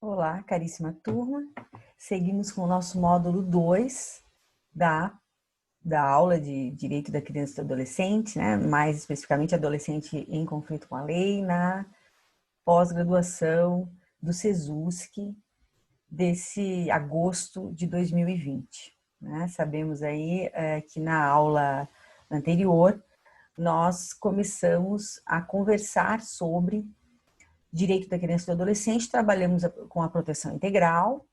Olá, caríssima turma. Seguimos com o nosso módulo 2 da aula de Direito da Criança e do Adolescente, né? Mais especificamente adolescente em conflito com a lei, na pós-graduação do SESUSC desse agosto de 2020. Né? Sabemos aí que na aula anterior nós começamos a conversar sobre direito da criança e do adolescente, trabalhamos com a proteção integral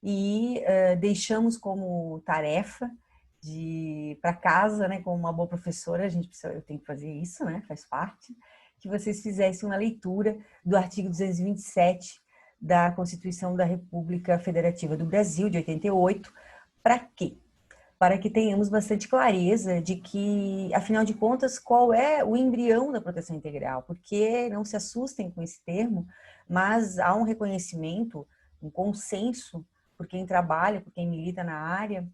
e deixamos como tarefa para casa, né, como uma boa professora, eu tenho que fazer isso, né, faz parte, que vocês fizessem uma leitura do artigo 227 da Constituição da República Federativa do Brasil, de 88, para quê? Para que tenhamos bastante clareza de que, afinal de contas, qual é o embrião da proteção integral, porque não se assustem com esse termo, mas há um reconhecimento, um consenso por quem trabalha, por quem milita na área,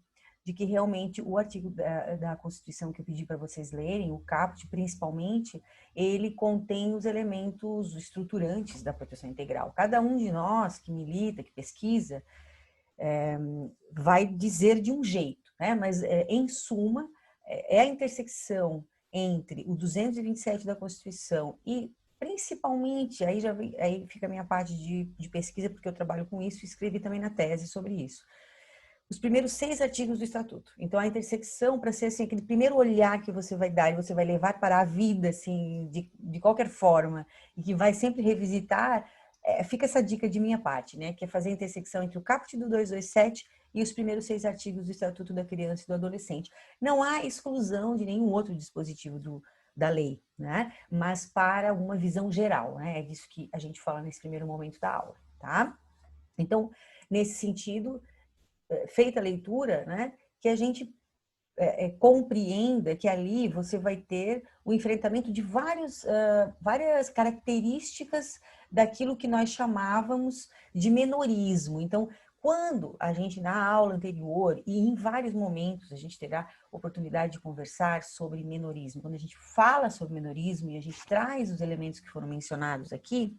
de que realmente o artigo da Constituição que eu pedi para vocês lerem, o caput principalmente, ele contém os elementos estruturantes da proteção integral. Cada um de nós que milita, que pesquisa, vai dizer de um jeito, né? Mas, em suma, é a intersecção entre o 227 da Constituição e, principalmente, aí fica a minha parte de pesquisa, porque eu trabalho com isso e escrevi também na tese sobre isso, os primeiros 6 artigos do Estatuto. Então, a intersecção, para ser assim, aquele primeiro olhar que você vai dar e você vai levar para a vida, assim, de qualquer forma, e que vai sempre revisitar, fica essa dica de minha parte, né? Que é fazer a intersecção entre o caput do 227 e os primeiros 6 artigos do Estatuto da Criança e do Adolescente. Não há exclusão de nenhum outro dispositivo da lei, né? Mas para uma visão geral, né? É disso que a gente fala nesse primeiro momento da aula, tá? Então, nesse sentido, feita a leitura, né, que a gente compreenda que ali você vai ter o enfrentamento de várias características daquilo que nós chamávamos de menorismo. Então, quando a gente, na aula anterior, e em vários momentos, a gente terá oportunidade de conversar sobre menorismo, quando a gente fala sobre menorismo e a gente traz os elementos que foram mencionados aqui,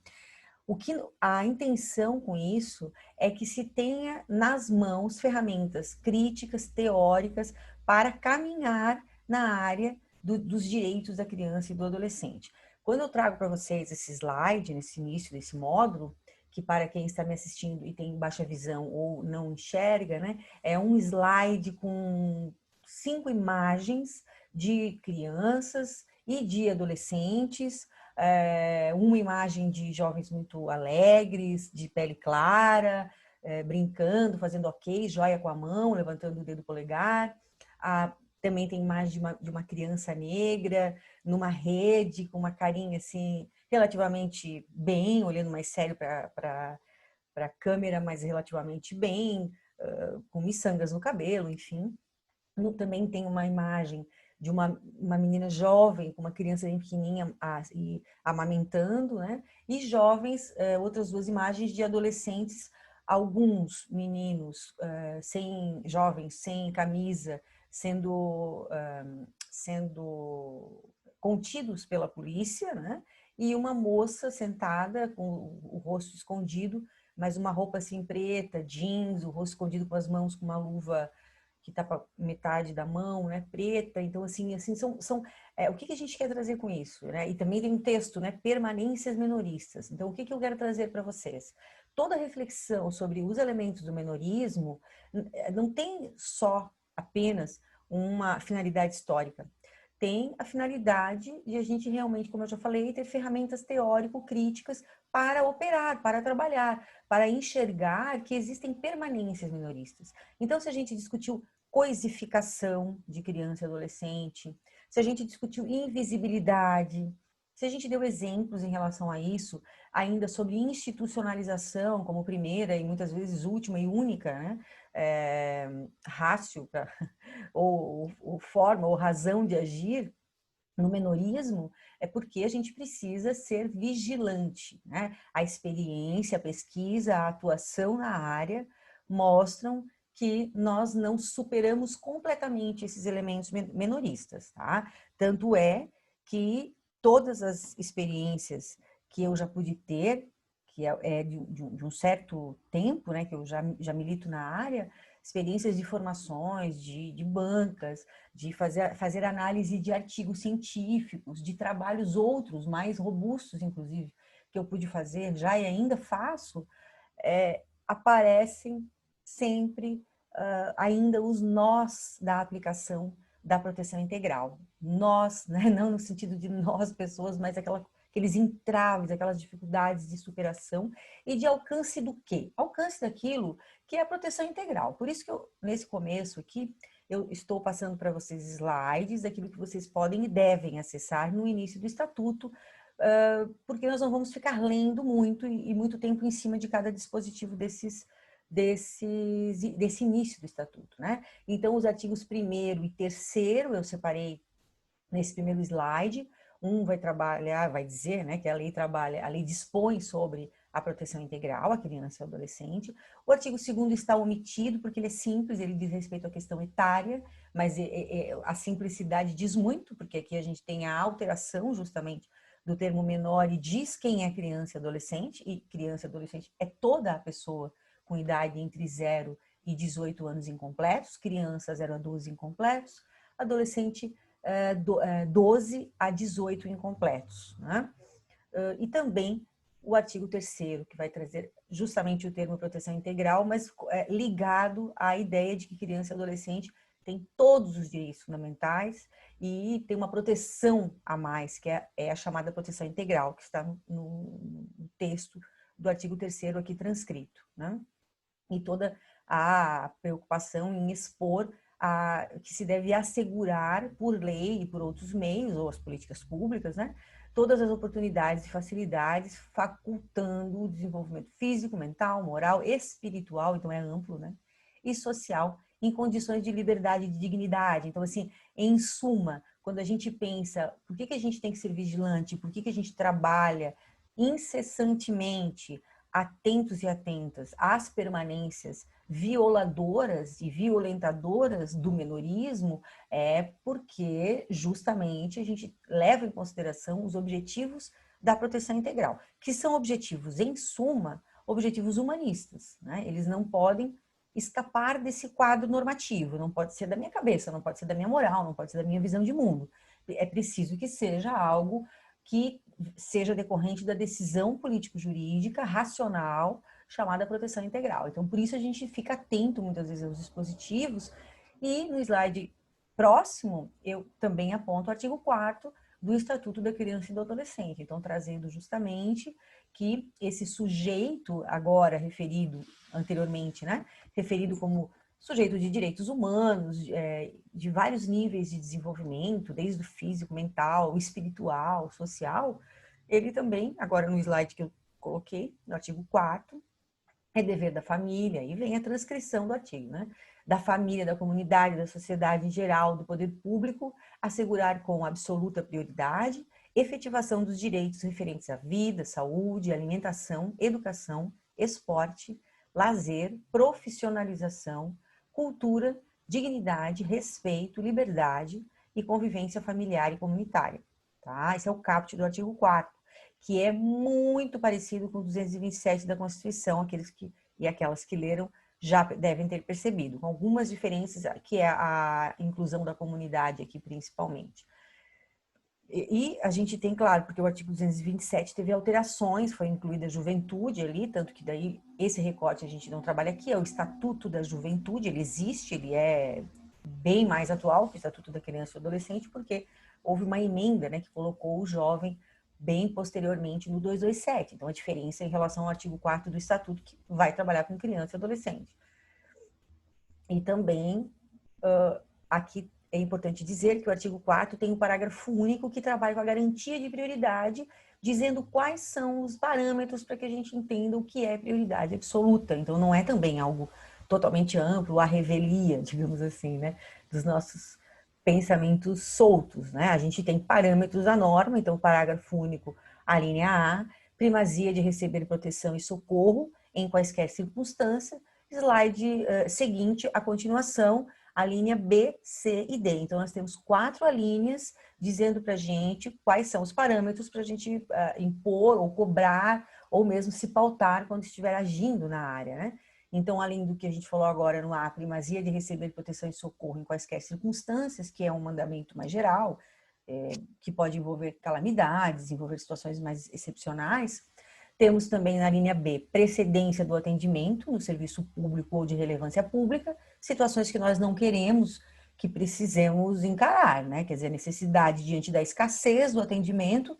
a intenção com isso é que se tenha nas mãos ferramentas críticas, teóricas, para caminhar na área dos direitos da criança e do adolescente. Quando eu trago para vocês esse slide, nesse início desse módulo, que para quem está me assistindo e tem baixa visão ou não enxerga, né, é um slide com 5 imagens de crianças e de adolescentes, uma imagem de jovens muito alegres, de pele clara, brincando, fazendo ok, joia com a mão, levantando o dedo polegar. Também tem imagem de uma criança negra numa rede, com uma carinha assim, relativamente bem, olhando mais sério para a câmera, mas relativamente bem, com miçangas no cabelo, enfim. Também tem uma imagem de uma menina jovem, com uma criança bem pequenininha amamentando, né? E jovens, outras 2 imagens de adolescentes, alguns meninos jovens sem camisa, sendo contidos pela polícia, né? E uma moça sentada com o rosto escondido, mas uma roupa assim preta, jeans, o rosto escondido com as mãos com uma luva que tapa metade da mão, né, preta. Então, assim o que a gente quer trazer com isso, né? E também tem um texto, né, permanências menoristas. Então, o que eu quero trazer para vocês? Toda reflexão sobre os elementos do menorismo não tem só apenas uma finalidade histórica. Tem a finalidade de a gente realmente, como eu já falei, ter ferramentas teórico-críticas para operar, para trabalhar, para enxergar que existem permanências menoristas. Então, se a gente discutiu coisificação de criança e adolescente, se a gente discutiu invisibilidade, se a gente deu exemplos em relação a isso, ainda sobre institucionalização como primeira e muitas vezes última e única, né? Rácio ou forma ou razão de agir no menorismo, é porque a gente precisa ser vigilante, né? A experiência, a pesquisa, a atuação na área mostram que nós não superamos completamente esses elementos menoristas, tá? Tanto é que todas as experiências que eu já pude ter, que é de um certo tempo, né, que eu já milito na área, experiências de formações, de bancas, de fazer análise de artigos científicos, de trabalhos outros, mais robustos, inclusive, que eu pude fazer já e ainda faço, aparecem sempre ainda os nós da aplicação da proteção integral. Nós, né? Não no sentido de nós, pessoas, mas aqueles entraves, aquelas dificuldades de superação e de alcance do quê? Alcance daquilo que é a proteção integral. Por isso que eu, nesse começo aqui, eu estou passando para vocês slides daquilo que vocês podem e devem acessar no início do estatuto, porque nós não vamos ficar lendo muito e muito tempo em cima de cada dispositivo desse início do estatuto, né? Então, os artigos 1º e 3º eu separei nesse primeiro slide. Um vai dizer, né, que a lei dispõe sobre a proteção integral à criança e ao adolescente. O artigo 2º está omitido porque ele é simples, ele diz respeito à questão etária, mas a simplicidade diz muito, porque aqui a gente tem a alteração justamente do termo menor e diz quem é criança e criança e adolescente é toda a pessoa com idade entre 0 e 18 anos incompletos, criança 0 a 12 incompletos, adolescente 12 a 18 incompletos, né? E também o artigo 3º, que vai trazer justamente o termo proteção integral, mas ligado à ideia de que criança e adolescente tem todos os direitos fundamentais e tem uma proteção a mais, que é a chamada proteção integral, que está no texto do artigo 3º aqui transcrito, né? E toda a preocupação em expor que se deve assegurar por lei e por outros meios, ou as políticas públicas, né, todas as oportunidades e facilidades facultando o desenvolvimento físico, mental, moral, espiritual, então é amplo, né, e social, em condições de liberdade e de dignidade. Então, assim, em suma, quando a gente pensa por que a gente tem que ser vigilante, por que a gente trabalha incessantemente, atentos e atentas às permanências violadoras e violentadoras do menorismo, é porque justamente a gente leva em consideração os objetivos da proteção integral, que são objetivos, em suma, objetivos humanistas, né? Eles não podem escapar desse quadro normativo, não pode ser da minha cabeça, não pode ser da minha moral, não pode ser da minha visão de mundo. É preciso que seja algo que seja decorrente da decisão político-jurídica racional chamada proteção integral. Então, por isso a gente fica atento muitas vezes aos dispositivos e no slide próximo eu também aponto o artigo 4º do Estatuto da Criança e do Adolescente. Então, trazendo justamente que esse sujeito agora referido anteriormente, né, referido como sujeito de direitos humanos, de vários níveis de desenvolvimento, desde o físico, mental, espiritual, social, ele também, agora no slide que eu coloquei, no artigo 4º, é dever da família, e vem a transcrição do artigo, né? Da família, da comunidade, da sociedade em geral, do poder público, assegurar com absoluta prioridade efetivação dos direitos referentes à vida, saúde, alimentação, educação, esporte, lazer, profissionalização, cultura, dignidade, respeito, liberdade e convivência familiar e comunitária. Tá? Esse é o caput do artigo 4º, que é muito parecido com o 227 da Constituição, aqueles e aquelas que leram já devem ter percebido, com algumas diferenças, que é a inclusão da comunidade aqui principalmente. E a gente tem, claro, porque o artigo 227 teve alterações, foi incluída a juventude ali, tanto que daí esse recorte a gente não trabalha aqui, é o Estatuto da Juventude, ele existe, ele é bem mais atual que o Estatuto da Criança e do Adolescente, porque houve uma emenda, né, que colocou o jovem bem posteriormente no 227. Então, a diferença em relação ao artigo 4º do Estatuto, que vai trabalhar com criança e adolescente. E também, aqui é importante dizer que o artigo 4º tem um parágrafo único que trabalha com a garantia de prioridade, dizendo quais são os parâmetros para que a gente entenda o que é prioridade absoluta. Então, não é também algo totalmente amplo, a revelia, digamos assim, né, dos nossos pensamentos soltos, né? A gente tem parâmetros da norma, então, parágrafo único, a linha A, primazia de receber proteção e socorro em quaisquer circunstâncias, slide seguinte, a continuação, a linha B, C e D. Então, nós temos 4 alíneas dizendo para a gente quais são os parâmetros para a gente impor ou cobrar ou mesmo se pautar quando estiver agindo na área, né? Então, além do que a gente falou agora no A, primazia de receber proteção e socorro em quaisquer circunstâncias, que é um mandamento mais geral, que pode envolver calamidades, envolver situações mais excepcionais. Temos também na linha B, precedência do atendimento no serviço público ou de relevância pública, situações que nós não queremos, que precisemos encarar, né? Quer dizer, necessidade diante da escassez do atendimento,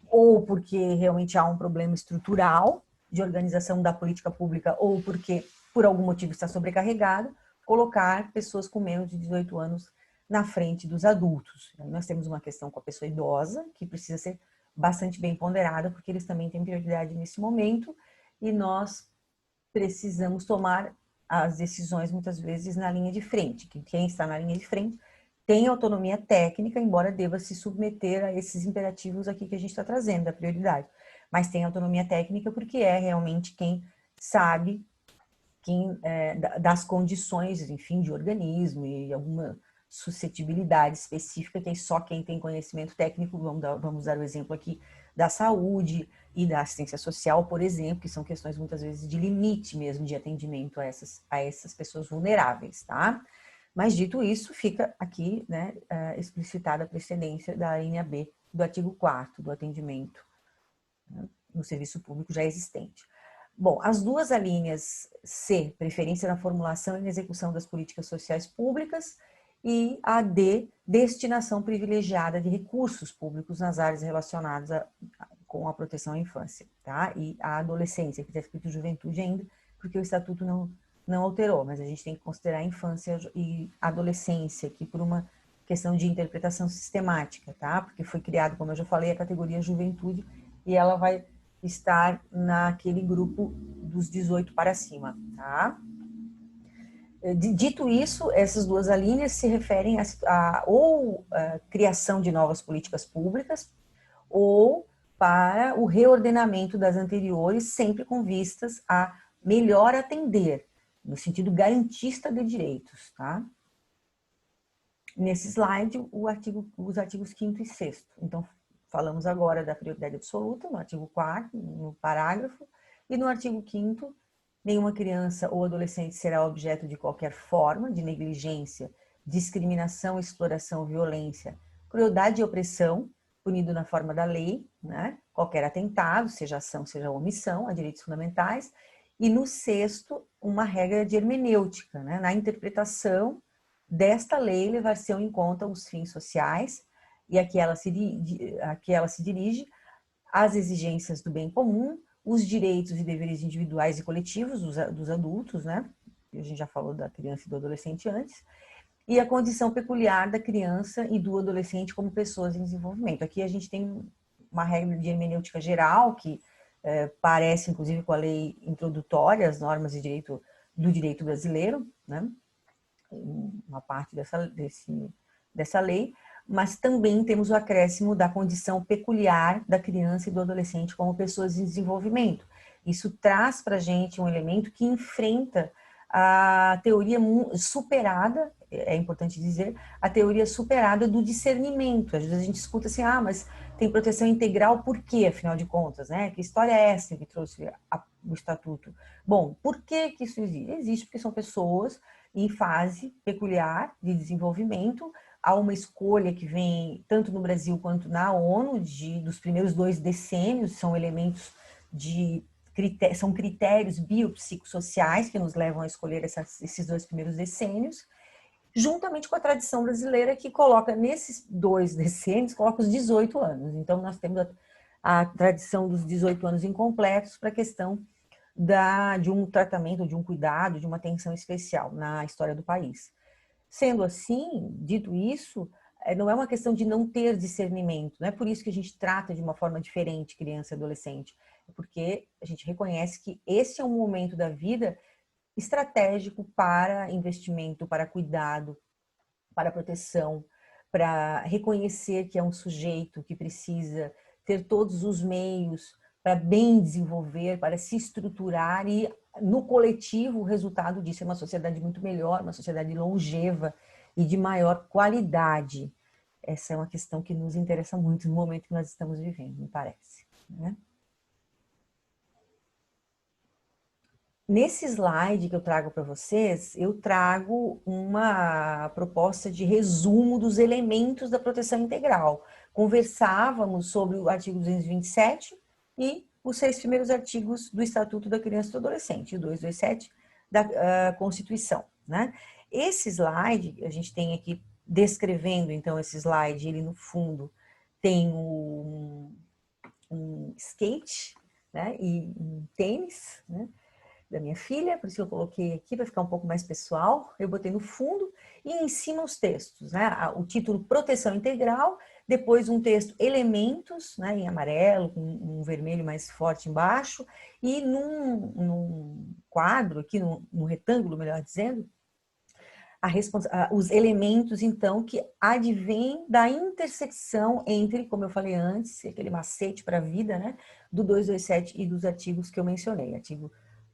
ou porque realmente há um problema estrutural de organização da política pública, ou porque por algum motivo está sobrecarregado, colocar pessoas com menos de 18 anos na frente dos adultos. Nós temos uma questão com a pessoa idosa, que precisa ser bastante bem ponderada, porque eles também têm prioridade nesse momento, e nós precisamos tomar as decisões muitas vezes na linha de frente, que quem está na linha de frente tem autonomia técnica, embora deva se submeter a esses imperativos aqui que a gente está trazendo, da prioridade, mas tem autonomia técnica porque é realmente quem sabe das condições, enfim, de organismo e alguma suscetibilidade específica, que só quem tem conhecimento técnico, vamos dar o exemplo aqui da saúde e da assistência social, por exemplo, que são questões muitas vezes de limite mesmo de atendimento a essas pessoas vulneráveis, tá? Mas dito isso, fica aqui, né, explicitada a precedência da linha B do artigo 4º do atendimento, né, no serviço público já existente. Bom, as duas alíneas C, preferência na formulação e na execução das políticas sociais públicas, e a D, destinação privilegiada de recursos públicos nas áreas relacionadas com a proteção à infância, tá? E a adolescência, que está escrito juventude ainda, porque o estatuto não alterou, mas a gente tem que considerar a infância e adolescência aqui por uma questão de interpretação sistemática, tá? Porque foi criado, como eu já falei, a categoria juventude, e ela vai estar naquele grupo dos 18 para cima, tá? Dito isso, essas duas alíneas se referem ou a criação de novas políticas públicas, ou para o reordenamento das anteriores, sempre com vistas a melhor atender, no sentido garantista de direitos, tá? Nesse slide, os artigos 5º e 6º. Então, falamos agora da prioridade absoluta, no artigo 4º, no parágrafo, e no artigo 5º, nenhuma criança ou adolescente será objeto de qualquer forma de negligência, discriminação, exploração, violência, crueldade e opressão, punido na forma da lei, né? Qualquer atentado, seja ação, seja omissão, a direitos fundamentais. E no 6º, uma regra de hermenêutica, né? Na interpretação desta lei, levar-se-ão em conta os fins sociais, e a que ela se dirige, as exigências do bem comum, os direitos e deveres individuais e coletivos dos adultos, né? A gente já falou da criança e do adolescente antes, e a condição peculiar da criança e do adolescente como pessoas em desenvolvimento. Aqui a gente tem uma regra de hermenêutica geral, que parece, inclusive, com a lei introdutória, as normas de do direito brasileiro, né? Uma parte dessa lei, mas também temos o acréscimo da condição peculiar da criança e do adolescente como pessoas em desenvolvimento. Isso traz para a gente um elemento que enfrenta a teoria superada, é importante dizer, a teoria superada do discernimento. Às vezes a gente escuta assim, mas tem proteção integral, por quê, afinal de contas, né? Que história é essa que trouxe o estatuto? Bom, por que isso existe? Existe porque são pessoas em fase peculiar de desenvolvimento. Há uma escolha que vem tanto no Brasil quanto na ONU dos primeiros 2 decênios, são elementos são critérios biopsicossociais que nos levam a escolher esses 2 primeiros decênios, juntamente com a tradição brasileira que coloca nesses 2 decênios, coloca os 18 anos. Então, nós temos a tradição dos 18 anos incompletos para a questão de um tratamento, de um cuidado, de uma atenção especial na história do país. Sendo assim, dito isso, não é uma questão de não ter discernimento, não é por isso que a gente trata de uma forma diferente criança e adolescente, é porque a gente reconhece que esse é um momento da vida estratégico para investimento, para cuidado, para proteção, para reconhecer que é um sujeito que precisa ter todos os meios para bem desenvolver, para se estruturar, e no coletivo o resultado disso é uma sociedade muito melhor, uma sociedade longeva e de maior qualidade. Essa é uma questão que nos interessa muito no momento que nós estamos vivendo, me parece, né? Nesse slide que eu trago para vocês, eu trago uma proposta de resumo dos elementos da proteção integral. Conversávamos sobre o artigo 227 e os 6 primeiros artigos do Estatuto da Criança e do Adolescente, o 227 da Constituição, né? Esse slide, a gente tem aqui descrevendo, então, esse slide, ele no fundo tem um skate, né, e um tênis, né, da minha filha, por isso que eu coloquei aqui para ficar um pouco mais pessoal. Eu botei no fundo e em cima os textos, né? O título Proteção Integral, depois um texto Elementos, né, em amarelo, com um vermelho mais forte embaixo, e num quadro, aqui no retângulo, melhor dizendo, os elementos, então, que advêm da intersecção entre, como eu falei antes, aquele macete para a vida, né, do 227 e dos artigos que eu mencionei, artigo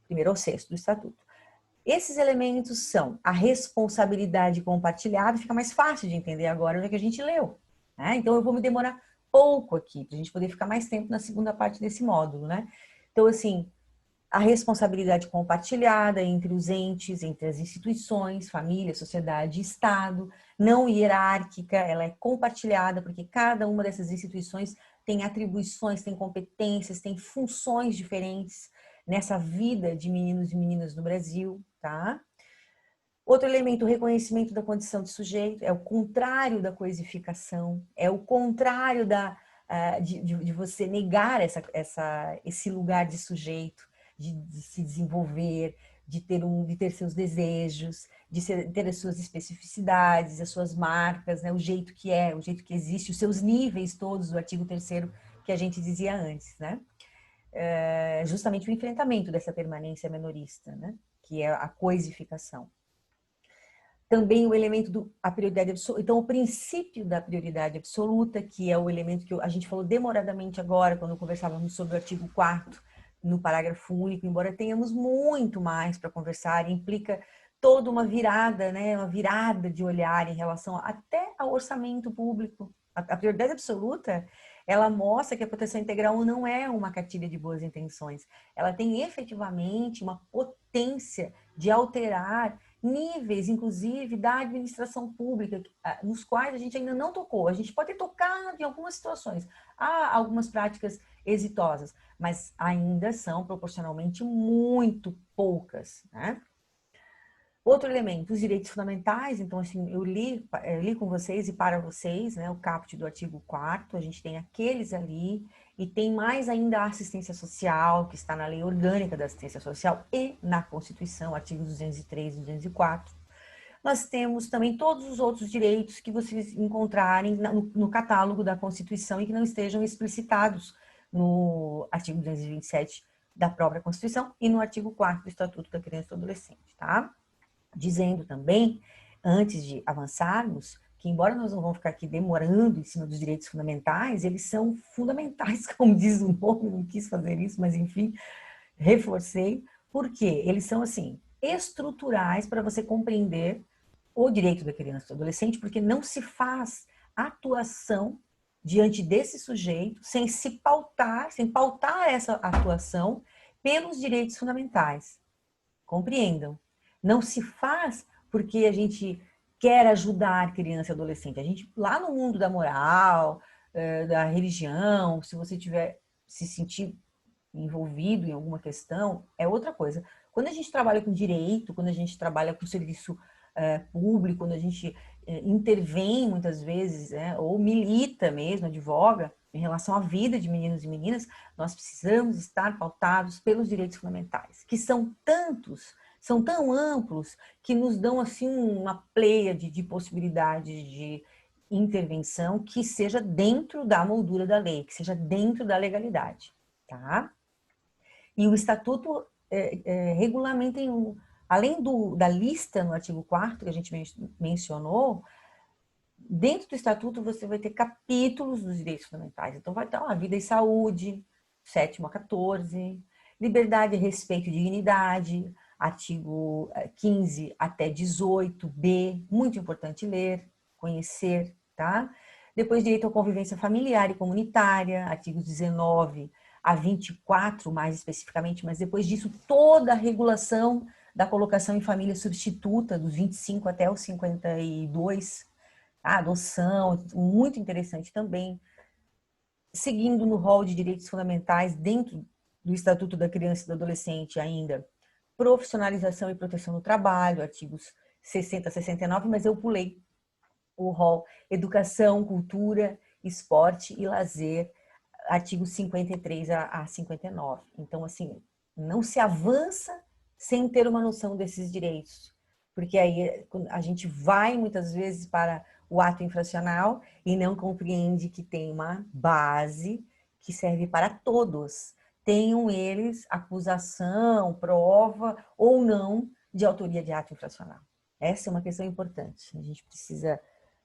1º ao 6º do Estatuto. Esses elementos são a responsabilidade compartilhada, fica mais fácil de entender agora do que a gente leu, né? Então, eu vou me demorar pouco aqui, para a gente poder ficar mais tempo na segunda parte desse módulo, né? Então, assim, a responsabilidade compartilhada entre os entes, entre as instituições, família, sociedade e Estado, não hierárquica, ela é compartilhada porque cada uma dessas instituições tem atribuições, tem competências, tem funções diferentes nessa vida de meninos e meninas no Brasil, tá? Outro elemento, o reconhecimento da condição de sujeito, é o contrário da coisificação, é o contrário de você negar esse lugar de sujeito, de se desenvolver, de ter seus desejos, ter as suas especificidades, as suas marcas, né? O jeito que é, o jeito que existe, os seus níveis todos, do artigo 3º que a gente dizia antes, né? Justamente o enfrentamento dessa permanência menorista, né? Que é a coisificação. Também o elemento da prioridade absoluta. Então, o princípio da prioridade absoluta, que é o elemento que a gente falou demoradamente agora, quando conversávamos sobre o artigo 4º, no parágrafo único, embora tenhamos muito mais para conversar, implica toda uma virada, né? Uma virada de olhar em relação até ao orçamento público. A prioridade absoluta, ela mostra que a proteção integral não é uma cartilha de boas intenções. Ela tem efetivamente uma potência de alterar níveis, inclusive, da administração pública, nos quais a gente ainda não tocou. A gente pode ter tocado em algumas situações. Há algumas práticas exitosas, mas ainda são proporcionalmente muito poucas, né? Outro elemento, os direitos fundamentais. Então, assim, eu li com vocês e para vocês, né, o caput do artigo 4º, a gente tem aqueles ali, e tem mais ainda a assistência social, que está na Lei Orgânica da Assistência Social e na Constituição, artigos 203 e 204. Nós temos também todos os outros direitos que vocês encontrarem no catálogo da Constituição e que não estejam explicitados no artigo 227 da própria Constituição e no artigo 4º do Estatuto da Criança e do Adolescente, tá? Dizendo também, antes de avançarmos, que embora nós não vamos ficar aqui demorando em cima dos direitos fundamentais, eles são fundamentais, como diz o nome, não quis fazer isso, mas enfim, reforcei, porque eles são, assim, estruturais para você compreender o direito da criança e do adolescente, porque não se faz atuação diante desse sujeito sem pautar essa atuação pelos direitos fundamentais. Compreendam. Não se faz porque a gente quer ajudar a criança e adolescente. A gente, lá no mundo da moral, da religião, se você tiver se sentir envolvido em alguma questão, é outra coisa. Quando a gente trabalha com direito, quando a gente trabalha com serviço público, quando a gente intervém muitas vezes, ou milita mesmo, advoga, em relação à vida de meninos e meninas, nós precisamos estar pautados pelos direitos fundamentais, que são tantos, são tão amplos, que nos dão assim uma pleiade de possibilidades de intervenção que seja dentro da moldura da lei, que seja dentro da legalidade, tá? E o Estatuto regulamenta, além da lista no artigo 4º que a gente mencionou, dentro do Estatuto você vai ter capítulos dos direitos fundamentais. Então vai estar vida e saúde, 7º a 14, liberdade, respeito e dignidade, artigo 15 até 18b, muito importante ler, conhecer, tá? Depois direito à convivência familiar e comunitária, artigos 19 a 24 mais especificamente, mas depois disso toda a regulação da colocação em família substituta, dos 25 até os 52, a adoção, muito interessante também. Seguindo no rol de direitos fundamentais, dentro do Estatuto da Criança e do Adolescente ainda, profissionalização e proteção no trabalho, artigos 60 a 69, mas eu pulei o rol educação, cultura, esporte e lazer, artigos 53 a 59. Então, assim, não se avança sem ter uma noção desses direitos, porque aí a gente vai muitas vezes para o ato infracional e não compreende que tem uma base que serve para todos. Tenham eles acusação, prova ou não de autoria de ato infracional. Essa é uma questão importante.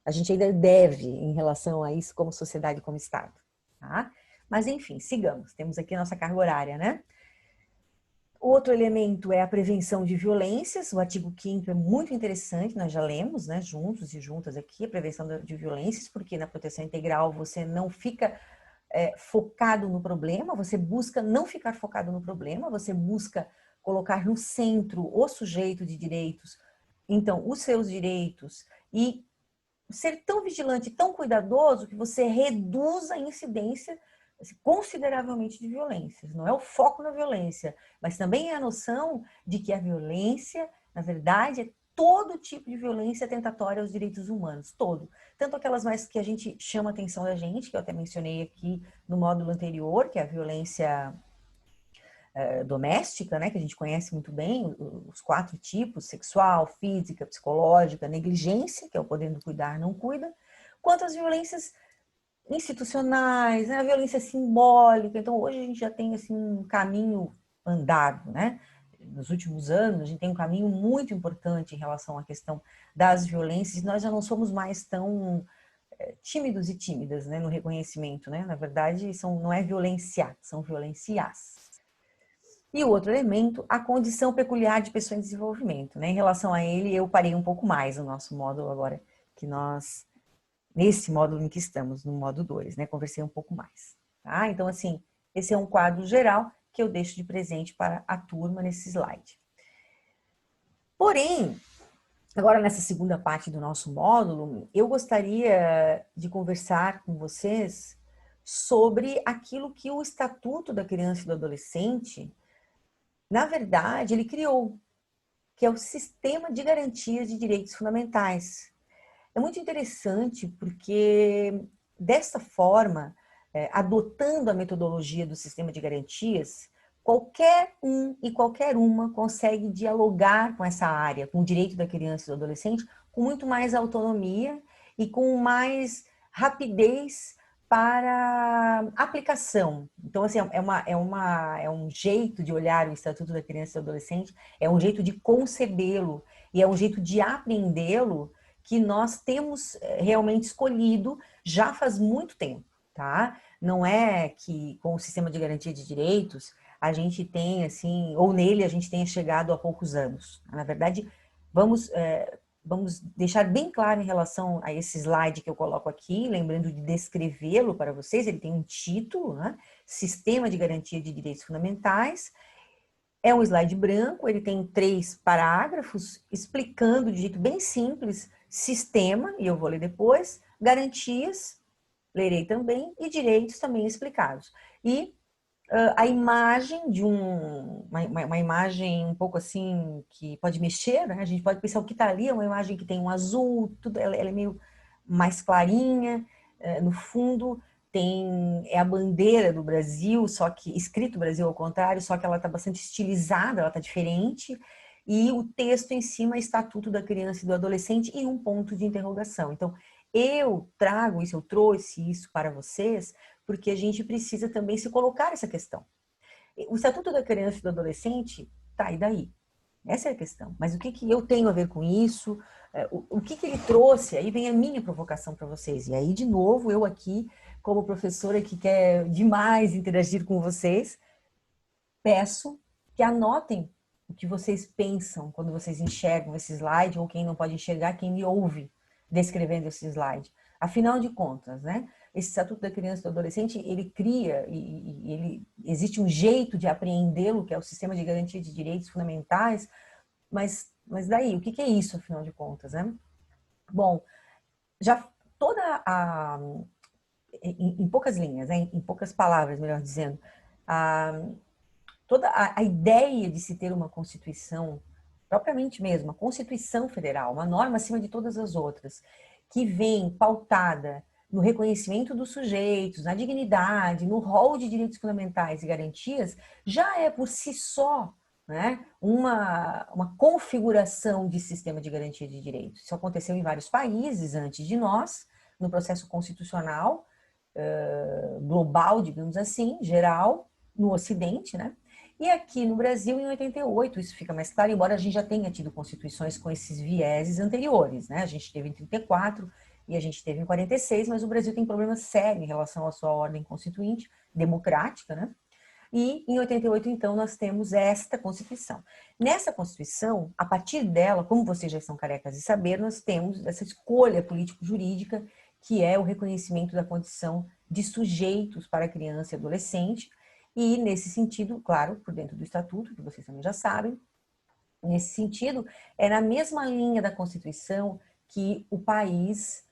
A gente ainda deve em relação a isso como sociedade, como Estado. Tá? Mas enfim, sigamos. Temos aqui a nossa carga horária, né? Outro elemento é a prevenção de violências. O artigo 5º é muito interessante, nós já lemos, né, juntos e juntas aqui, a prevenção de violências, porque na proteção integral você não fica focado no problema, você busca não ficar focado no problema, você busca colocar no centro o sujeito de direitos, então, os seus direitos, e ser tão vigilante, tão cuidadoso, que você reduz a incidência consideravelmente de violências. Não é o foco na violência, mas também é a noção de que a violência, na verdade, é todo tipo de violência tentatória aos direitos humanos, todo. Tanto aquelas mais que a gente chama a atenção da gente, que eu até mencionei aqui no módulo anterior, que é a violência doméstica, né, que a gente conhece muito bem, os 4 tipos, sexual, física, psicológica, negligência, que é o podendo cuidar, não cuida, quanto as violências institucionais, né, a violência simbólica. Então, hoje a gente já tem assim, um caminho andado, né? Nos últimos anos, a gente tem um caminho muito importante em relação à questão das violências, nós já não somos mais tão tímidos e tímidas, né, no reconhecimento, né? Na verdade, não é violência, são violências. E o outro elemento, a condição peculiar de pessoa em desenvolvimento, né? Em relação a ele, eu parei um pouco mais no nosso módulo agora, que nós, nesse módulo em que estamos, no módulo 2, né? Conversei um pouco mais, tá? Então, assim, esse é um quadro geral que eu deixo de presente para a turma nesse slide. Porém, agora nessa segunda parte do nosso módulo, eu gostaria de conversar com vocês sobre aquilo que o Estatuto da Criança e do Adolescente, na verdade, ele criou, que é o Sistema de Garantias de Direitos Fundamentais. É muito interessante porque, dessa forma, adotando a metodologia do Sistema de Garantias, qualquer um e qualquer uma consegue dialogar com essa área, com o direito da criança e do adolescente, com muito mais autonomia e com mais rapidez para aplicação. Então, assim, é um jeito de olhar o Estatuto da Criança e do Adolescente, é um jeito de concebê-lo e é um jeito de aprendê-lo que nós temos realmente escolhido já faz muito tempo, tá? Não é que com o sistema de garantia de direitos a gente tem, assim, ou nele a gente tenha chegado há poucos anos. Na verdade, vamos deixar bem claro em relação a esse slide que eu coloco aqui, lembrando de descrevê-lo para vocês, ele tem um título, né? Sistema de Garantia de Direitos Fundamentais. É um slide branco, ele tem 3 parágrafos explicando de jeito bem simples sistema, e eu vou ler depois, garantias, lerei também, e direitos também explicados. E a imagem de uma imagem um pouco assim, que pode mexer, né? A gente pode pensar o que está ali, é uma imagem que tem um azul, tudo, ela é meio mais clarinha, no fundo é a bandeira do Brasil, só que escrito Brasil ao contrário, só que ela está bastante estilizada, ela está diferente, e o texto em cima é Estatuto da Criança e do Adolescente e um ponto de interrogação. Então, eu trouxe isso para vocês, porque a gente precisa também se colocar essa questão. O Estatuto da Criança e do Adolescente, tá, e daí? Essa é a questão. Mas o que eu tenho a ver com isso? O que ele trouxe? Aí vem a minha provocação para vocês. E aí, de novo, eu aqui, como professora que quer demais interagir com vocês, peço que anotem o que vocês pensam quando vocês enxergam esse slide, ou quem não pode enxergar, quem me ouve descrevendo esse slide. Afinal de contas, né? esse Estatuto da Criança e do Adolescente, ele cria, existe um jeito de apreendê-lo, que é o Sistema de Garantia de Direitos Fundamentais, mas daí, o que é isso, afinal de contas, né? Bom, já toda a... Em poucas linhas, né? Em poucas palavras, melhor dizendo, toda a ideia de se ter uma Constituição, propriamente mesmo, uma Constituição Federal, uma norma acima de todas as outras, que vem pautada no reconhecimento dos sujeitos, na dignidade, no rol de direitos fundamentais e garantias, já é por si só, né, uma configuração de sistema de garantia de direitos. Isso aconteceu em vários países antes de nós, no processo constitucional global, digamos assim, geral, no Ocidente, né? E aqui no Brasil, em 88, isso fica mais claro, embora a gente já tenha tido constituições com esses vieses anteriores, né? A gente teve em 34 e a gente teve em 46, mas o Brasil tem problemas sérios em relação à sua ordem constituinte, democrática, né? E em 88, então, nós temos esta Constituição. Nessa Constituição, a partir dela, como vocês já são carecas de saber, nós temos essa escolha político-jurídica, que é o reconhecimento da condição de sujeitos para criança e adolescente, e nesse sentido, claro, por dentro do Estatuto, que vocês também já sabem, nesse sentido, é na mesma linha da Constituição que o país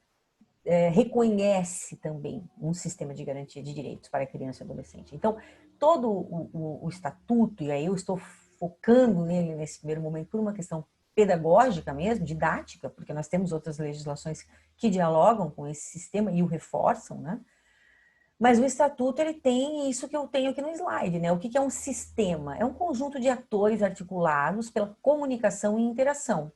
reconhece também um sistema de garantia de direitos para criança e adolescente. Então, todo o Estatuto, e aí eu estou focando nele nesse primeiro momento por uma questão pedagógica mesmo, didática, porque nós temos outras legislações que dialogam com esse sistema e o reforçam, né? Mas o Estatuto, ele tem isso que eu tenho aqui no slide, né? O que é um sistema? É um conjunto de atores articulados pela comunicação e interação.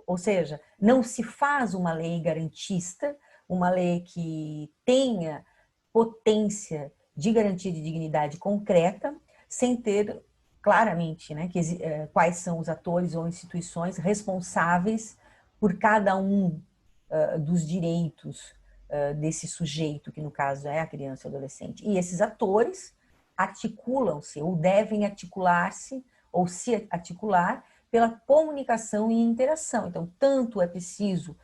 Ou seja, não se faz uma lei garantista, uma lei que tenha potência de garantia de dignidade concreta, sem ter claramente, né, quais são os atores ou instituições responsáveis por cada um dos direitos desse sujeito, que no caso é a criança e o adolescente. E esses atores articulam-se, ou devem articular-se, ou se articular pela comunicação e interação. Então, tanto é preciso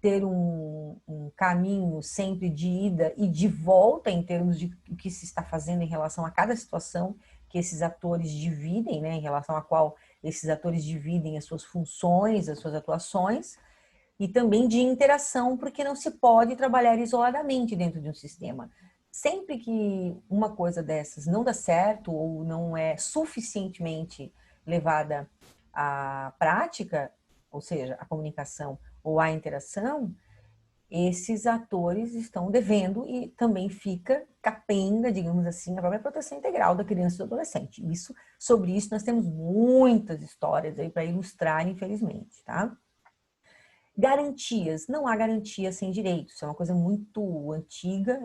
ter um caminho sempre de ida e de volta em termos de o que se está fazendo em relação a cada situação que esses atores dividem, né, em relação a qual esses atores dividem as suas funções, as suas atuações, e também de interação, porque não se pode trabalhar isoladamente dentro de um sistema. Sempre que uma coisa dessas não dá certo ou não é suficientemente levada à prática, ou seja, a comunicação ou a interação, esses atores estão devendo e também fica capenga, digamos assim, a própria proteção integral da criança e do adolescente. Sobre isso nós temos muitas histórias aí para ilustrar, infelizmente, tá? Garantias, não há garantia sem direitos, é uma coisa muito antiga,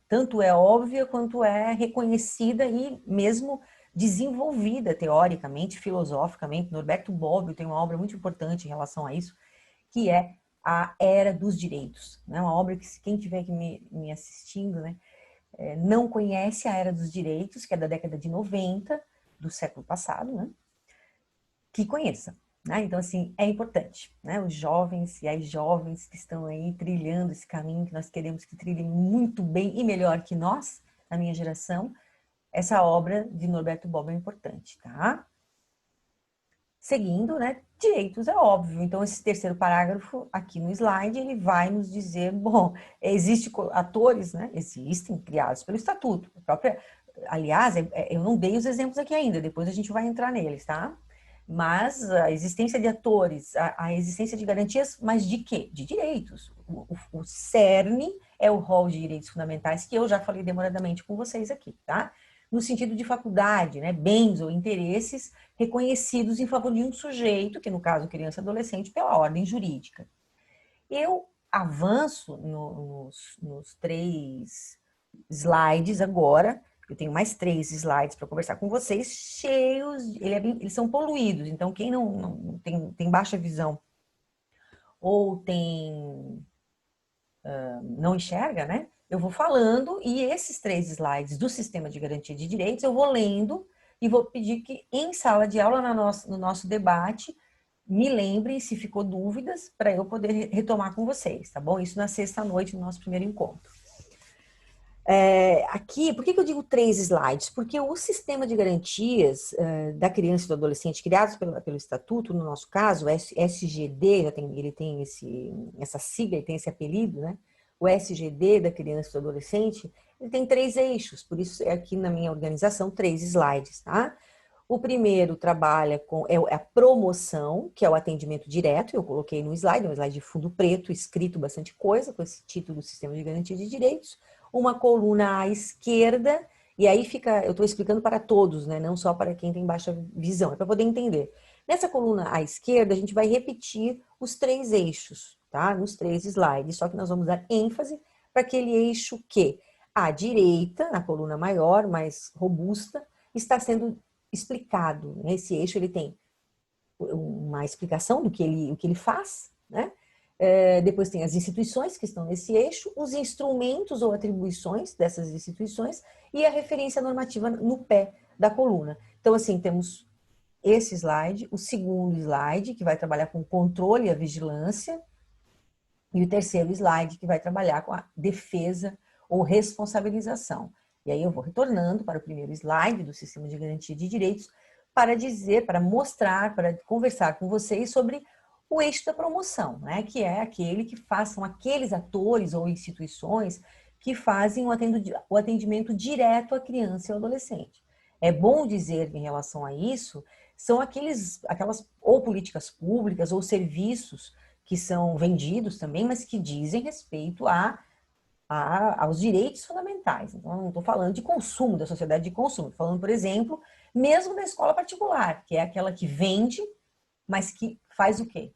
tanto é óbvia quanto é reconhecida e mesmo desenvolvida teoricamente, filosoficamente. Norberto Bobbio tem uma obra muito importante em relação a isso, que é a Era dos Direitos, né? Uma obra que quem estiver aqui me assistindo, né, não conhece a Era dos Direitos, que é da década de 90 do século passado, né, que conheça. Né? Então, assim, é importante, né? Os jovens e as jovens que estão aí trilhando esse caminho que nós queremos que trilhem muito bem e melhor que nós, na minha geração, essa obra de Norberto Bobbio é importante, tá? Seguindo, né? Direitos é óbvio. Então, esse terceiro parágrafo aqui no slide, ele vai nos dizer, bom, existem atores, né? Existem, criados pelo Estatuto. Aliás, eu não dei os exemplos aqui ainda, depois a gente vai entrar neles, tá? Mas a existência de atores, a existência de garantias, mas de quê? De direitos. O cerne é o rol de direitos fundamentais, que eu já falei demoradamente com vocês aqui, tá? No sentido de faculdade, né? Bens ou interesses reconhecidos em favor de um sujeito, que no caso criança e adolescente, pela ordem jurídica. Eu avanço nos 3 slides agora. Eu tenho mais 3 slides para conversar com vocês, cheios, eles são poluídos, então quem não tem baixa visão ou não enxerga, né? Eu vou falando e esses 3 slides do sistema de garantia de direitos eu vou lendo e vou pedir que em sala de aula, no nosso debate, me lembrem se ficou dúvidas para eu poder retomar com vocês, tá bom? Isso na sexta-noite, no nosso primeiro encontro. Aqui, por que eu digo 3 slides? Porque o sistema de garantias da criança e do adolescente, criados pelo Estatuto, no nosso caso, o SGD, ele tem essa sigla, ele tem esse apelido, né? O SGD da criança e do adolescente, ele tem 3 eixos, por isso é aqui na minha organização 3 slides, tá? O primeiro trabalha com a promoção, que é o atendimento direto, eu coloquei no slide, um slide de fundo preto, escrito bastante coisa, com esse título do Sistema de Garantia de Direitos. Uma coluna à esquerda, e aí fica, eu estou explicando para todos, né? Não só para quem tem baixa visão, é para poder entender. Nessa coluna à esquerda, a gente vai repetir os 3 eixos, tá? Nos 3 slides, só que nós vamos dar ênfase para aquele eixo que, à direita, na coluna maior, mais robusta, está sendo explicado. Né? Esse eixo ele tem uma explicação do que o que ele faz, né? Depois tem as instituições que estão nesse eixo, os instrumentos ou atribuições dessas instituições e a referência normativa no pé da coluna. Então, assim, temos esse slide, o segundo slide, que vai trabalhar com o controle e a vigilância, e o terceiro slide, que vai trabalhar com a defesa ou responsabilização. E aí eu vou retornando para o primeiro slide do Sistema de Garantia de Direitos para dizer, para mostrar, para conversar com vocês sobre o eixo da promoção, né? Que é aquele que façam aqueles atores ou instituições que fazem o atendimento direto à criança e ao adolescente. É bom dizer em relação a isso, são aquelas ou políticas públicas ou serviços que são vendidos também, mas que dizem respeito aos direitos fundamentais. Então, eu não estou falando de consumo, da sociedade de consumo, estou falando, por exemplo, mesmo da escola particular, que é aquela que vende, mas que faz o quê?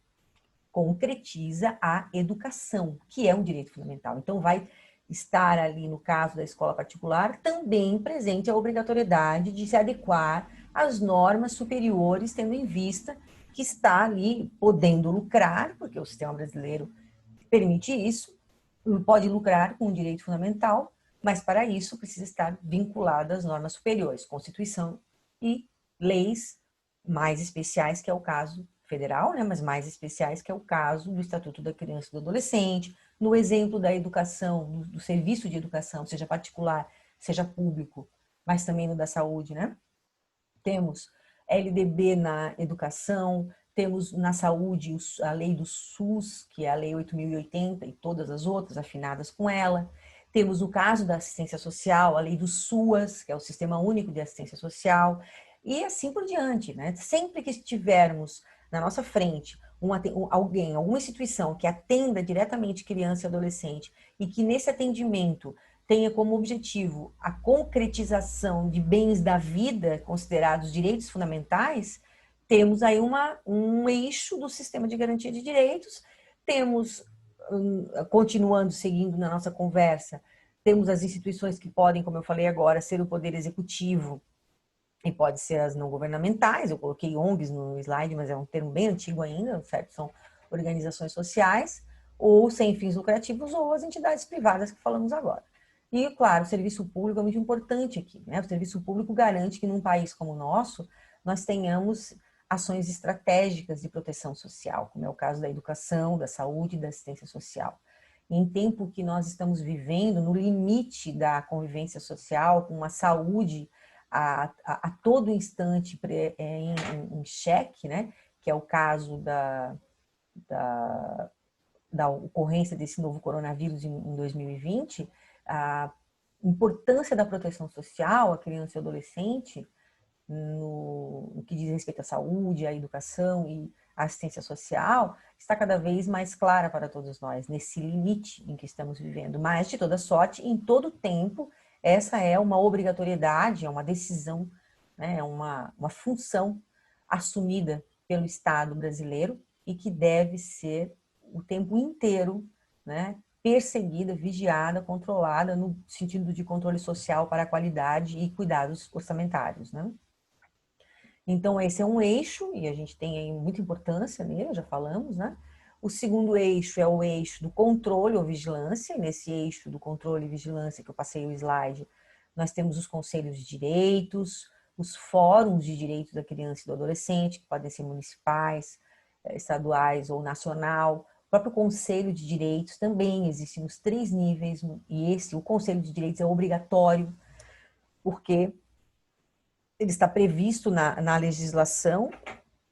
Concretiza a educação, que é um direito fundamental. Então, vai estar ali, no caso da escola particular, também presente a obrigatoriedade de se adequar às normas superiores, tendo em vista que está ali podendo lucrar, porque o sistema brasileiro permite isso, pode lucrar com um direito fundamental, mas para isso precisa estar vinculado às normas superiores, Constituição e leis mais especiais, que é o caso federal, né, mas mais especiais, que é o caso do Estatuto da Criança e do Adolescente, no exemplo da educação, do serviço de educação, seja particular, seja público, mas também no da saúde, né? Temos LDB na educação, temos na saúde a lei do SUS, que é a lei 8.080 e todas as outras afinadas com ela. Temos o caso da assistência social, a lei do SUAS, que é o Sistema Único de Assistência Social, e assim por diante, né? Sempre que estivermos na nossa frente alguém, alguma instituição que atenda diretamente criança e adolescente e que nesse atendimento tenha como objetivo a concretização de bens da vida considerados direitos fundamentais, temos aí um eixo do sistema de garantia de direitos, temos, continuando, seguindo na nossa conversa, temos as instituições que podem, como eu falei agora, ser o poder executivo e pode ser as não governamentais, eu coloquei ONGs no slide, mas é um termo bem antigo ainda, certo? São organizações sociais, ou sem fins lucrativos, ou as entidades privadas que falamos agora. E, claro, o serviço público é muito importante aqui, né? O serviço público garante que num país como o nosso, nós tenhamos ações estratégicas de proteção social, como é o caso da educação, da saúde e da assistência social. Em tempo que nós estamos vivendo no limite da convivência social, com uma saúde a todo instante em xeque, né? Que é o caso da, da ocorrência desse novo coronavírus em 2020, a importância da proteção social à criança e adolescente no que diz respeito à saúde, à educação e à assistência social, está cada vez mais clara para todos nós, nesse limite em que estamos vivendo. Mas, de toda sorte, em todo tempo, essa é uma obrigatoriedade, é uma decisão, né, é uma função assumida pelo Estado brasileiro e que deve ser o tempo inteiro, né, perseguida, vigiada, controlada no sentido de controle social para a qualidade e cuidados orçamentários, né? Então, esse é um eixo, e a gente tem aí muita importância nele, já falamos, né? O segundo eixo é o eixo do controle ou vigilância, e nesse eixo do controle e vigilância que eu passei o slide, nós temos os conselhos de direitos, os fóruns de direitos da criança e do adolescente, que podem ser municipais, estaduais ou nacional, o próprio Conselho de Direitos também existem os 3 níveis, e o Conselho de Direitos é obrigatório, porque ele está previsto na legislação,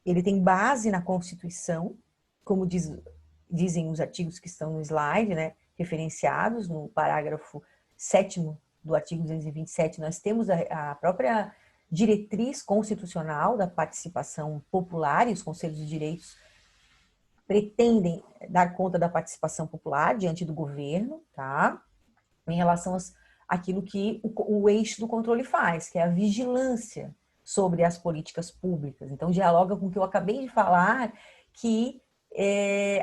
ele tem base na Constituição, como dizem os artigos que estão no slide, né, referenciados no parágrafo 7º do artigo 227, nós temos a própria diretriz constitucional da participação popular, e os conselhos de direitos pretendem dar conta da participação popular diante do governo, tá? Em relação àquilo que o eixo do controle faz, que é a vigilância sobre as políticas públicas. Então, dialoga com o que eu acabei de falar, que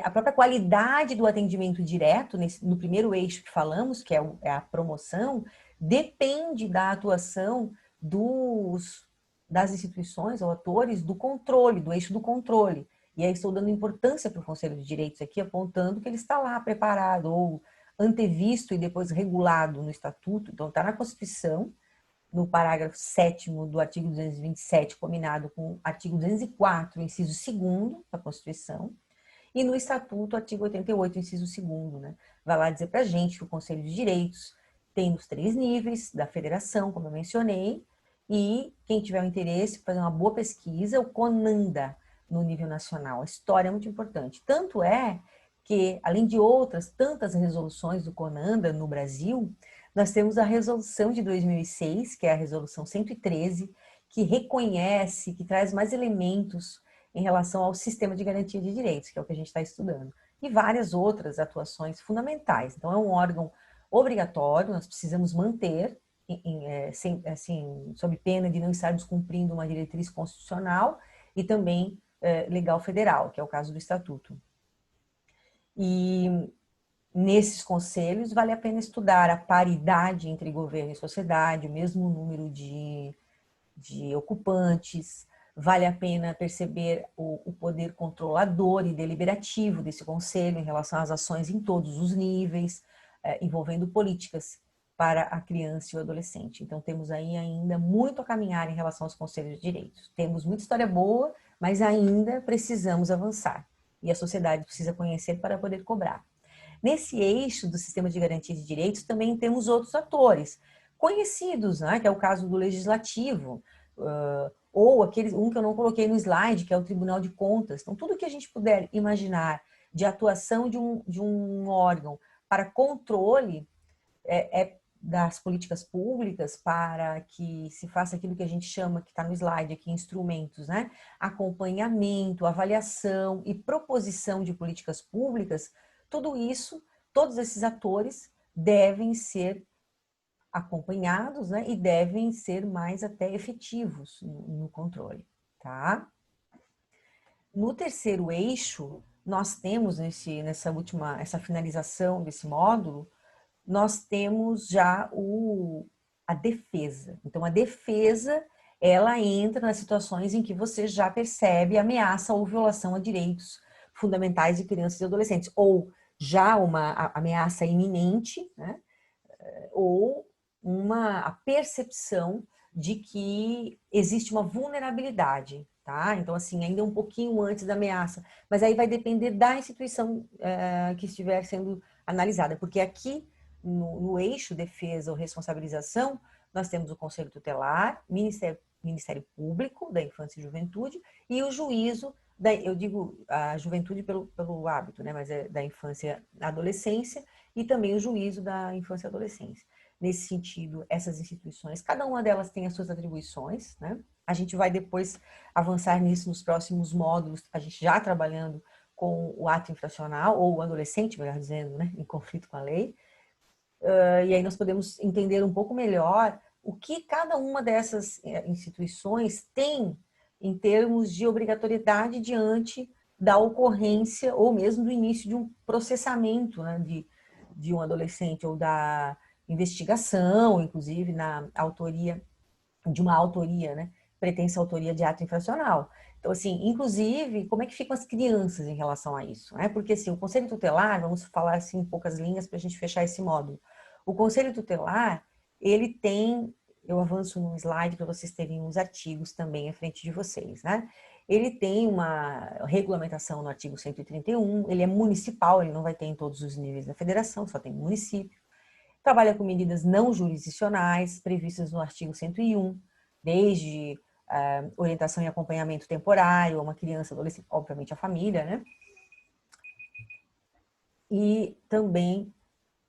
a própria qualidade do atendimento direto, no primeiro eixo que falamos, que é a promoção, depende da atuação das instituições ou atores do controle, do eixo do controle. E aí estou dando importância para o Conselho de Direitos aqui, apontando que ele está lá preparado ou antevisto e depois regulado no Estatuto. Então, está na Constituição, no parágrafo 7º do artigo 227, combinado com o artigo 204, inciso 2º da Constituição, e no Estatuto, artigo 88, inciso 2º, né? Vai lá dizer para a gente que o Conselho de Direitos tem os 3 níveis da federação, como eu mencionei, e quem tiver o interesse, fazer uma boa pesquisa, o CONANDA, no nível nacional. A história é muito importante. Tanto é que, além de outras tantas resoluções do CONANDA no Brasil, nós temos a resolução de 2006, que é a resolução 113, que reconhece, que traz mais elementos em relação ao sistema de garantia de direitos, que é o que a gente está estudando, e várias outras atuações fundamentais. Então, é um órgão obrigatório, nós precisamos manter, sob pena de não estarmos cumprindo uma diretriz constitucional e também legal federal, que é o caso do Estatuto. E nesses conselhos vale a pena estudar a paridade entre governo e sociedade, o mesmo número de ocupantes, vale a pena perceber o poder controlador e deliberativo desse conselho em relação às ações em todos os níveis, envolvendo políticas para a criança e o adolescente. Então, temos aí ainda muito a caminhar em relação aos conselhos de direitos. Temos muita história boa, mas ainda precisamos avançar. E a sociedade precisa conhecer para poder cobrar. Nesse eixo do sistema de garantia de direitos, também temos outros atores conhecidos, né, que é o caso do Legislativo, ou um que eu não coloquei no slide, que é o Tribunal de Contas. Então, tudo que a gente puder imaginar de atuação de um órgão para controle das políticas públicas, para que se faça aquilo que a gente chama, que está no slide aqui, instrumentos, né? Acompanhamento, avaliação e proposição de políticas públicas, tudo isso, todos esses atores devem ser acompanhados, né? E devem ser mais até efetivos no controle, tá? No terceiro eixo, nós temos essa finalização desse módulo, nós temos já a defesa. Então, a defesa, ela entra nas situações em que você já percebe ameaça ou violação a direitos fundamentais de crianças e adolescentes, ou já uma ameaça iminente, né? Ou a percepção de que existe uma vulnerabilidade, tá? Então, assim, ainda um pouquinho antes da ameaça, mas aí vai depender da instituição que estiver sendo analisada, porque aqui no eixo defesa ou responsabilização, nós temos o Conselho Tutelar, Ministério Público da Infância e Juventude e o juízo, eu digo a juventude pelo hábito, né, mas é da infância e adolescência, e também o juízo da infância e adolescência. Nesse sentido, essas instituições, cada uma delas tem as suas atribuições, né? A gente vai depois avançar nisso nos próximos módulos, a gente já trabalhando com o ato infracional, ou o adolescente, melhor dizendo, né, em conflito com a lei. E aí nós podemos entender um pouco melhor o que cada uma dessas instituições tem em termos de obrigatoriedade diante da ocorrência ou mesmo do início de um processamento, né, de um adolescente, ou da investigação, inclusive na autoria, de uma autoria, né, pretensa autoria de ato infracional. Então, assim, inclusive, como é que ficam as crianças em relação a isso, né? Porque, assim, o Conselho Tutelar, vamos falar, assim, em poucas linhas para a gente fechar esse módulo. O Conselho Tutelar, ele tem, eu avanço no slide para vocês terem uns artigos também à frente de vocês, né? ele tem uma regulamentação no artigo 131, ele é municipal, ele não vai ter em todos os níveis da federação, só tem município. Trabalha com medidas não jurisdicionais previstas no artigo 101, desde orientação e acompanhamento temporário a uma criança, adolescente, obviamente a família, né? E também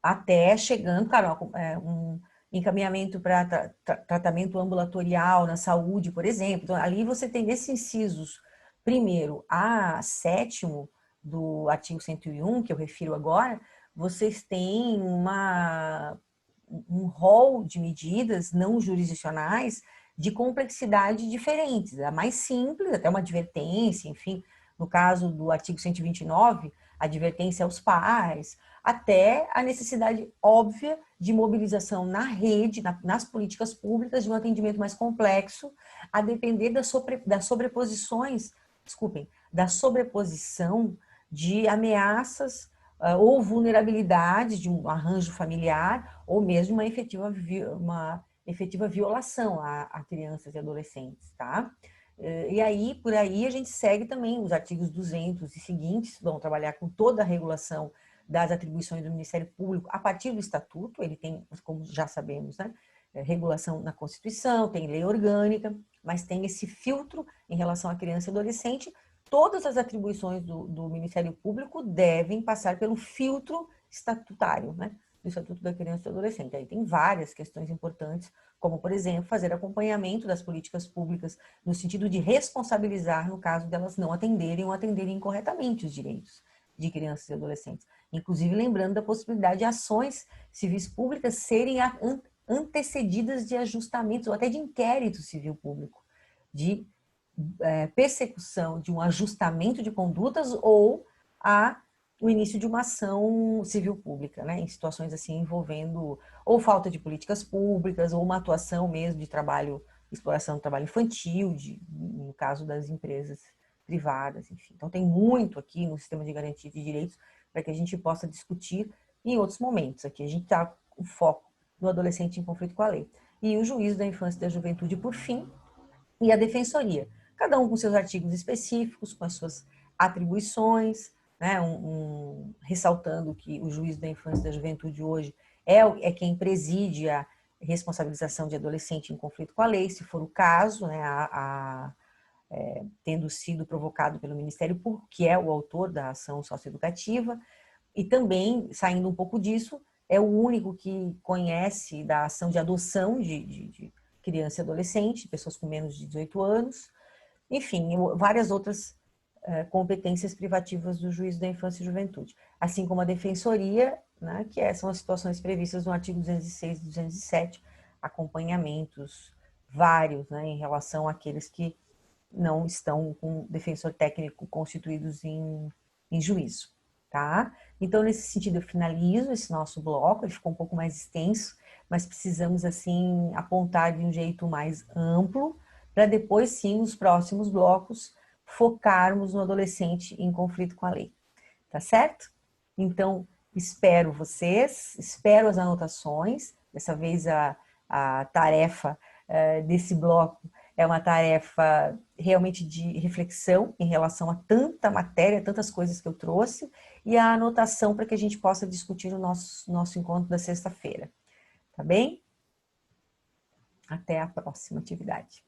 até chegando, cara, um encaminhamento para tratamento ambulatorial na saúde, por exemplo. Então, ali você tem nesses incisos, primeiro a 7º do artigo 101, que eu refiro agora, vocês têm um rol de medidas não jurisdicionais de complexidade diferentes. A mais simples, até uma advertência, enfim, no caso do artigo 129, advertência aos pais, até a necessidade óbvia de mobilização na rede, nas políticas públicas, de um atendimento mais complexo, a depender das sobreposições, da sobreposição de ameaças ou vulnerabilidades de um arranjo familiar, ou mesmo uma efetiva violação a crianças e adolescentes, tá? E aí, por aí, a gente segue também os artigos 200 e seguintes, vão trabalhar com toda a regulação das atribuições do Ministério Público a partir do Estatuto. Ele tem, como já sabemos, né, regulação na Constituição, tem lei orgânica, mas tem esse filtro em relação à criança e adolescente. Todas as atribuições do Ministério Público devem passar pelo filtro estatutário, né, do Estatuto da Criança e do Adolescente. Aí tem várias questões importantes, como, por exemplo, fazer acompanhamento das políticas públicas no sentido de responsabilizar no caso delas não atenderem ou atenderem incorretamente os direitos de crianças e adolescentes. Inclusive, lembrando da possibilidade de ações civis públicas serem antecedidas de ajustamentos ou até de inquérito civil público, de persecução, de um ajustamento de condutas ou o início de uma ação civil pública, né, em situações assim envolvendo ou falta de políticas públicas ou uma atuação mesmo de trabalho, exploração do trabalho infantil, no caso das empresas privadas, enfim. Então tem muito aqui no sistema de garantia de direitos para que a gente possa discutir em outros momentos. Aqui a gente está com foco no adolescente em conflito com a lei. E o juízo da infância e da juventude, por fim, e a defensoria. Cada um com seus artigos específicos, com as suas atribuições, né? Ressaltando que o juízo da infância e da juventude hoje é quem preside a responsabilização de adolescente em conflito com a lei, se for o caso, né? Tendo sido provocado pelo Ministério Público, que é o autor da ação socioeducativa, e também, saindo um pouco disso, é o único que conhece da ação de adoção de criança e adolescente, pessoas com menos de 18 anos, enfim, várias outras competências privativas do juízo da infância e juventude, assim como a defensoria, né, que são as situações previstas no artigo 206 e 207, acompanhamentos vários, né, em relação àqueles que não estão com defensor técnico constituídos em juízo, tá? Então, nesse sentido, eu finalizo esse nosso bloco, ele ficou um pouco mais extenso, mas precisamos, assim, apontar de um jeito mais amplo, para depois, sim, nos próximos blocos, focarmos no adolescente em conflito com a lei, tá certo? Então, espero vocês, espero as anotações, dessa vez a tarefa desse bloco é uma tarefa realmente de reflexão em relação a tanta matéria, tantas coisas que eu trouxe, e a anotação para que a gente possa discutir no nosso encontro da sexta-feira. Tá bem? Até a próxima atividade.